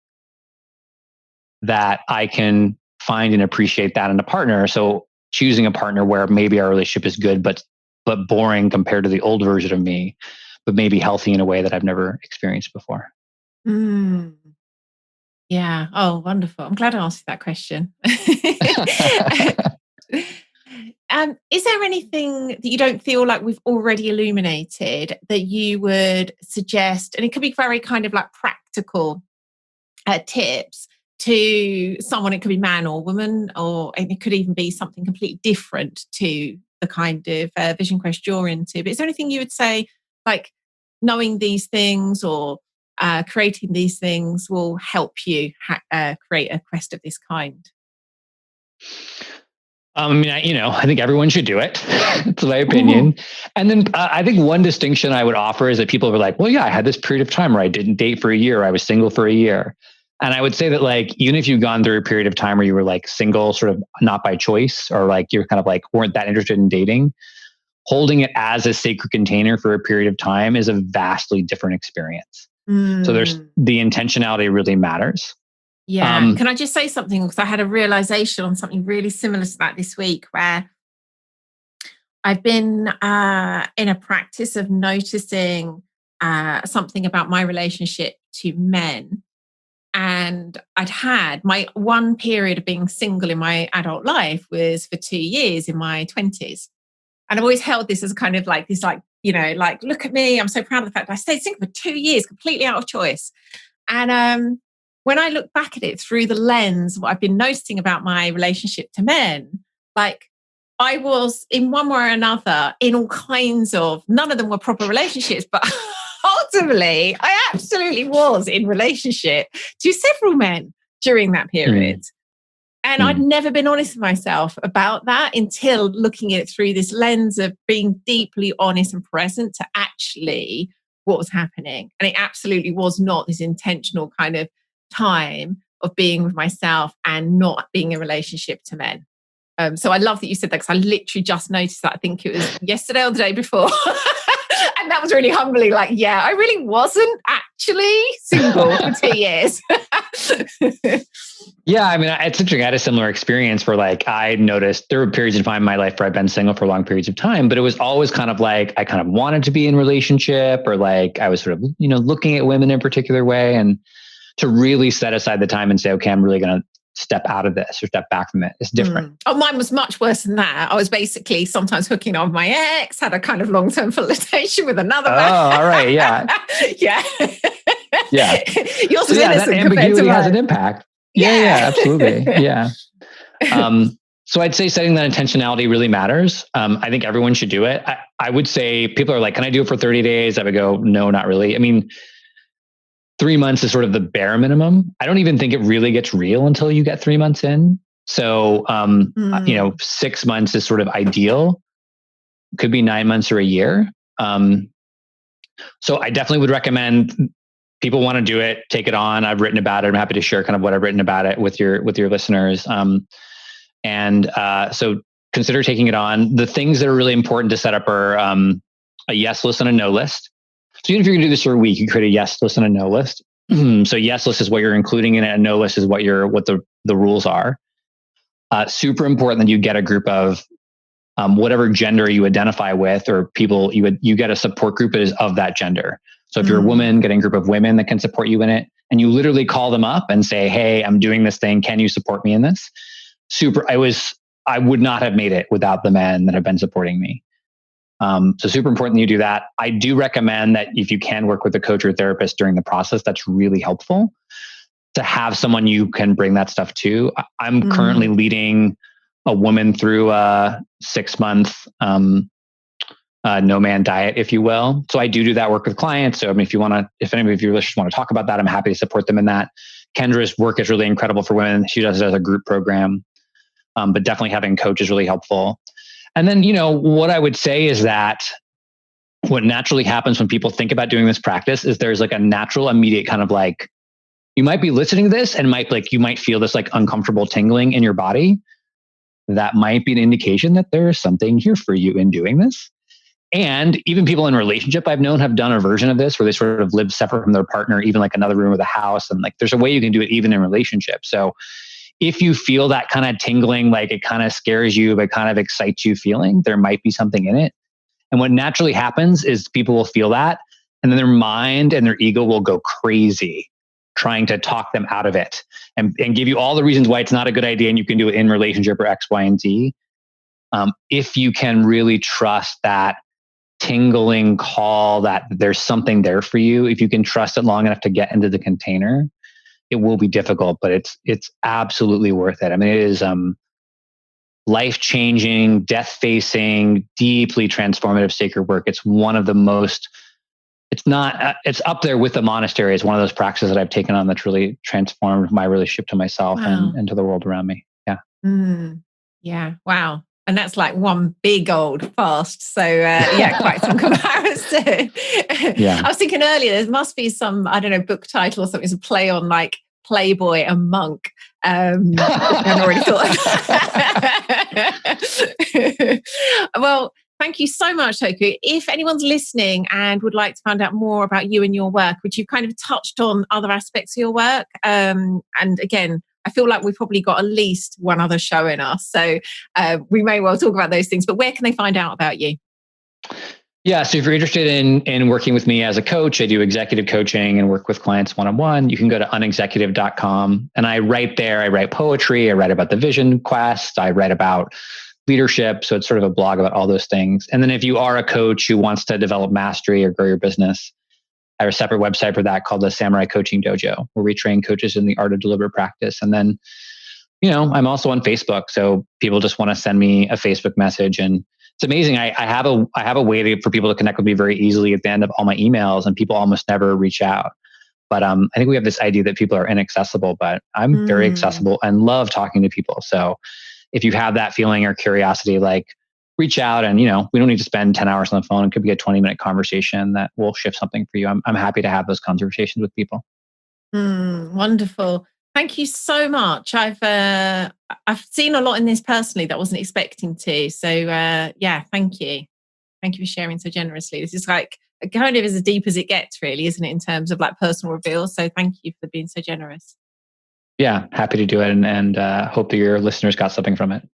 that I can find and appreciate that in a partner. So choosing a partner where maybe our relationship is good, but boring compared to the old version of me, but maybe healthy in a way that I've never experienced before. Yeah. Oh, wonderful. I'm glad I asked that question. Is there anything that you don't feel like we've already illuminated that you would suggest? And it could be very kind of like practical tips to someone. It could be man or woman, or it could even be something completely different to the kind of Vision Quest you're into. But is there anything you would say, like knowing these things or creating these things will help you create a quest of this kind? I think everyone should do it. It's my opinion. And then I think one distinction I would offer is that people are like, well, yeah, I had this period of time where I didn't date for a year. I was single for a year. And I would say that like, even if you've gone through a period of time where you were like single, sort of not by choice, or like you're kind of like weren't that interested in dating, holding it as a sacred container for a period of time is a vastly different experience. So there's the intentionality really matters. Yeah. Can I just say something? Because I had a realization on something really similar to that this week, where I've been in a practice of noticing something about my relationship to men. And I'd had my one period of being single in my adult life was for 2 years in my 20s. And I've always held this as kind of like this, like, like, look at me. I'm so proud of the fact that I stayed single for 2 years, completely out of choice. And when I look back at it through the lens of what I've been noticing about my relationship to men, like I was in one way or another in all kinds of, none of them were proper relationships, but ultimately I absolutely was in relationship to several men during that period. And I'd never been honest with myself about that until looking at it through this lens of being deeply honest and present to actually what was happening. And it absolutely was not this intentional kind of time of being with myself and not being in relationship to men. So I love that you said that, because I literally just noticed that. I think it was yesterday or the day before. And that was really humbling. Like, yeah, I really wasn't actually single for 2 years. Yeah, I mean, it's interesting. I had a similar experience where like I noticed there were periods of time in my life where I've been single for long periods of time, but it was always kind of like I kind of wanted to be in relationship, or like I was sort of, looking at women in a particular way, and to really set aside the time and say, okay, I'm really going to step out of this or step back from it. It's different. Oh, mine was much worse than that. I was basically sometimes hooking on with my ex, had a kind of long-term flirtation with another man. Oh, all right. Yeah. Yeah. Yeah. Yours so that ambiguity has an impact. Yeah, absolutely. Yeah. So I'd say setting that intentionality really matters. I think everyone should do it. I would say people are like, can I do it for 30 days? I would go, no, not really. I mean, 3 months is sort of the bare minimum. I don't even think it really gets real until you get 3 months in. So, 6 months is sort of ideal. Could be 9 months or a year. So I definitely would recommend people want to do it, take it on. I've written about it. I'm happy to share kind of what I've written about it with your listeners. So consider taking it on. The things that are really important to set up are a yes list and a no list. So even if you're going to do this for a week, you create a yes list and a no list. So yes list is what you're including in it, and no list is what the rules are. Super important that you get a group of whatever gender you identify with, or people, you get a support group that is of that gender. So if you're a woman, getting a group of women that can support you in it, and you literally call them up and say, hey, I'm doing this thing. Can you support me in this? I would not have made it without the men that have been supporting me. So super important that you do that. I do recommend that if you can work with a coach or therapist during the process, that's really helpful to have someone you can bring that stuff to. I'm currently leading a woman through a 6-month no man diet, if you will. So I do that work with clients. So I mean, if any of your listeners want to talk about that, I'm happy to support them in that. Kendra's work is really incredible for women. She does it as a group program, but definitely having a coach is really helpful. And then, what I would say is that what naturally happens when people think about doing this practice is there's like a natural, immediate kind of like, you might be listening to this and you might feel this like uncomfortable tingling in your body. That might be an indication that there is something here for you in doing this. And even people in relationship I've known have done a version of this where they sort of live separate from their partner, even like another room of the house. And like, there's a way you can do it even in relationship. So if you feel that kind of tingling, like it kind of scares you, but kind of excites you feeling, there might be something in it. And what naturally happens is people will feel that, and then their mind and their ego will go crazy trying to talk them out of it and give you all the reasons why it's not a good idea and you can do it in relationship or X, Y, and Z. If you can really trust that tingling call that there's something there for you, if you can trust it long enough to get into the container, it will be difficult, but it's absolutely worth it. I mean, it is life-changing, death-facing, deeply transformative sacred work. It's one of the most, it's up there with the monastery as one of those practices that I've taken on that's really transformed my relationship to myself and to the world around me. Yeah. Yeah. Wow. And that's like one big old fast. So quite some comparison. Yeah. I was thinking earlier, there must be some, I don't know, book title or something to play on like Playboy and Monk. I hadn't already thought of that. Well, thank you so much, Toku. If anyone's listening and would like to find out more about you and your work, which you've kind of touched on other aspects of your work, and again, I feel like we've probably got at least one other show in us. So we may well talk about those things, but where can they find out about you? Yeah. So if you're interested in working with me as a coach, I do executive coaching and work with clients one-on-one. You can go to unexecutive.com, and I write poetry. I write about the vision quest. I write about leadership. So it's sort of a blog about all those things. And then if you are a coach who wants to develop mastery or grow your business, I have a separate website for that called the Samurai Coaching Dojo, where we train coaches in the art of deliberate practice. And then, I'm also on Facebook. So people just want to send me a Facebook message, and it's amazing. I have a way for people to connect with me very easily at the end of all my emails, and people almost never reach out. But I think we have this idea that people are inaccessible, but I'm very accessible and love talking to people. So if you have that feeling or curiosity, like reach out, and, we don't need to spend 10 hours on the phone. It could be a 20-minute conversation that will shift something for you. I'm happy to have those conversations with people. Wonderful. Thank you so much. I've seen a lot in this personally that I wasn't expecting to. So thank you. Thank you for sharing so generously. This is like kind of as deep as it gets, really, isn't it, in terms of like personal reveal? So thank you for being so generous. Yeah, happy to do it, and hope that your listeners got something from it.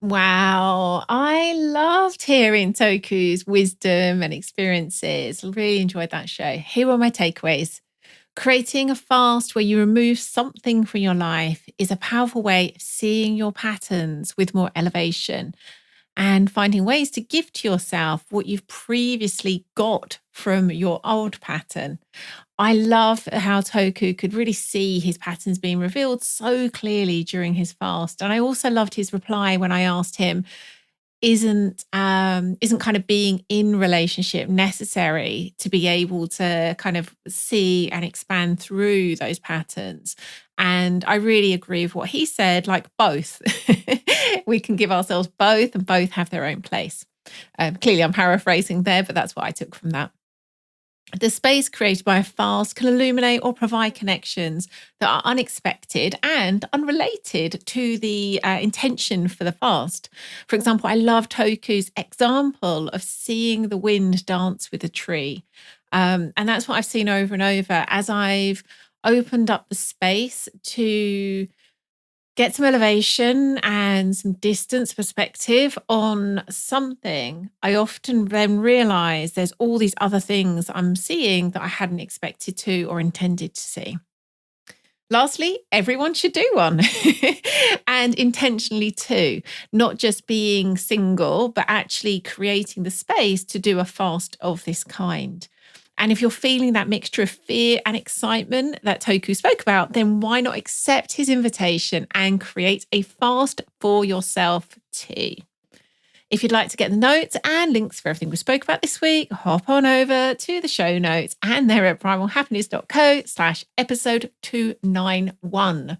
Wow. I loved hearing Toku's wisdom and experiences. Really enjoyed that show. Here are my takeaways. Creating a fast where you remove something from your life is a powerful way of seeing your patterns with more elevation and finding ways to give to yourself what you've previously got from your old pattern. I love how Toku could really see his patterns being revealed so clearly during his fast. And I also loved his reply when I asked him, isn't kind of being in relationship necessary to be able to kind of see and expand through those patterns? And I really agree with what he said, like both. We can give ourselves both, and both have their own place. Clearly, I'm paraphrasing there, but that's what I took from that. The space created by a fast can illuminate or provide connections that are unexpected and unrelated to the intention for the fast. For example, I love Toku's example of seeing the wind dance with a tree. And that's what I've seen over and over as I've opened up the space to get some elevation and some distance perspective on something, I often then realize there's all these other things I'm seeing that I hadn't expected to or intended to see. Lastly, everyone should do one and intentionally too, not just being single, but actually creating the space to do a fast of this kind. And if you're feeling that mixture of fear and excitement that Toku spoke about, then why not accept his invitation and create a fast for yourself too? If you'd like to get the notes and links for everything we spoke about this week, hop on over to the show notes, and they're at primalhappiness.co/episode 291.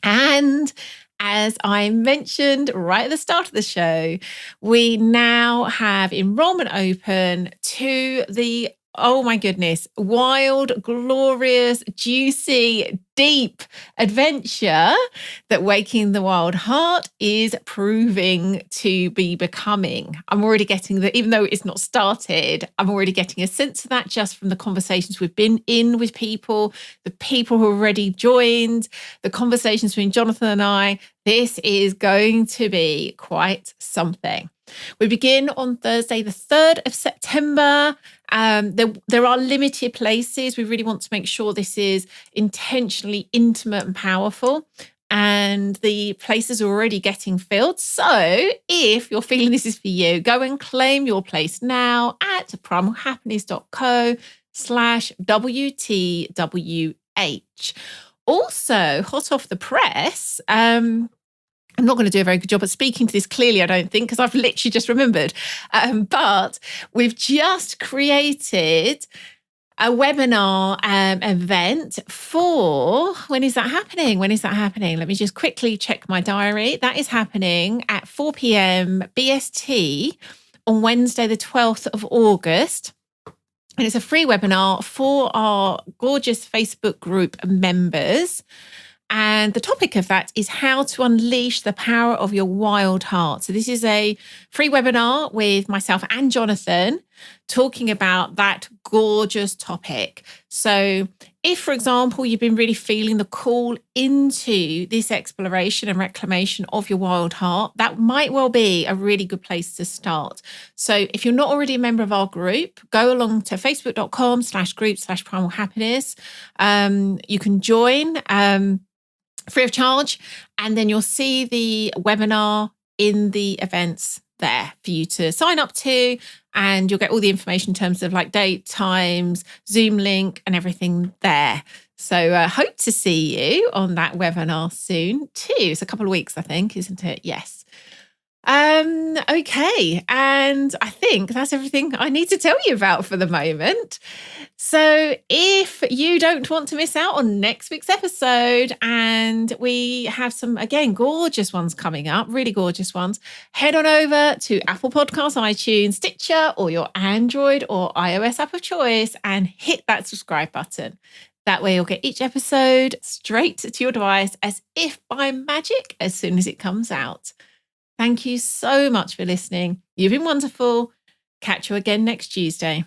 And as I mentioned right at the start of the show, we now have enrollment open to the, oh my goodness, wild, glorious, juicy, deep adventure that Waking the Wild Heart is proving to be becoming. I'm already getting that, even though it's not started, I'm already getting a sense of that just from the conversations we've been in with people, the people who already joined, the conversations between Jonathan and I. This is going to be quite something. We begin on Thursday, the 3rd of September. There are limited places. We really want to make sure this is intentionally intimate and powerful. And the places are already getting filled. So if you're feeling this is for you, go and claim your place now at primalhappiness.co/WTWH. Also, hot off the press, I'm not going to do a very good job at speaking to this clearly, I don't think, because I've literally just remembered. But we've just created a webinar event for, when is that happening? Let me just quickly check my diary. That is happening at 4 p.m. BST on Wednesday, the 12th of August. And it's a free webinar for our gorgeous Facebook group members. And the topic of that is how to unleash the power of your wild heart. So this is a free webinar with myself and Jonathan talking about that gorgeous topic. So if, for example, you've been really feeling the call into this exploration and reclamation of your wild heart, that might well be a really good place to start. So if you're not already a member of our group, go along to facebook.com/group/primalhappiness. You can join free of charge, and then you'll see the webinar in the events there for you to sign up to, and you'll get all the information in terms of like date, times, Zoom link and everything there. So hope to see you on that webinar soon too. It's a couple of weeks, I think, isn't it? Yes. Okay. And I think that's everything I need to tell you about for the moment. So if you don't want to miss out on next week's episode, and we have some, again, gorgeous ones coming up, really gorgeous ones, head on over to Apple Podcasts, iTunes, Stitcher, or your Android or iOS app of choice and hit that subscribe button. That way you'll get each episode straight to your device as if by magic as soon as it comes out. Thank you so much for listening. You've been wonderful. Catch you again next Tuesday.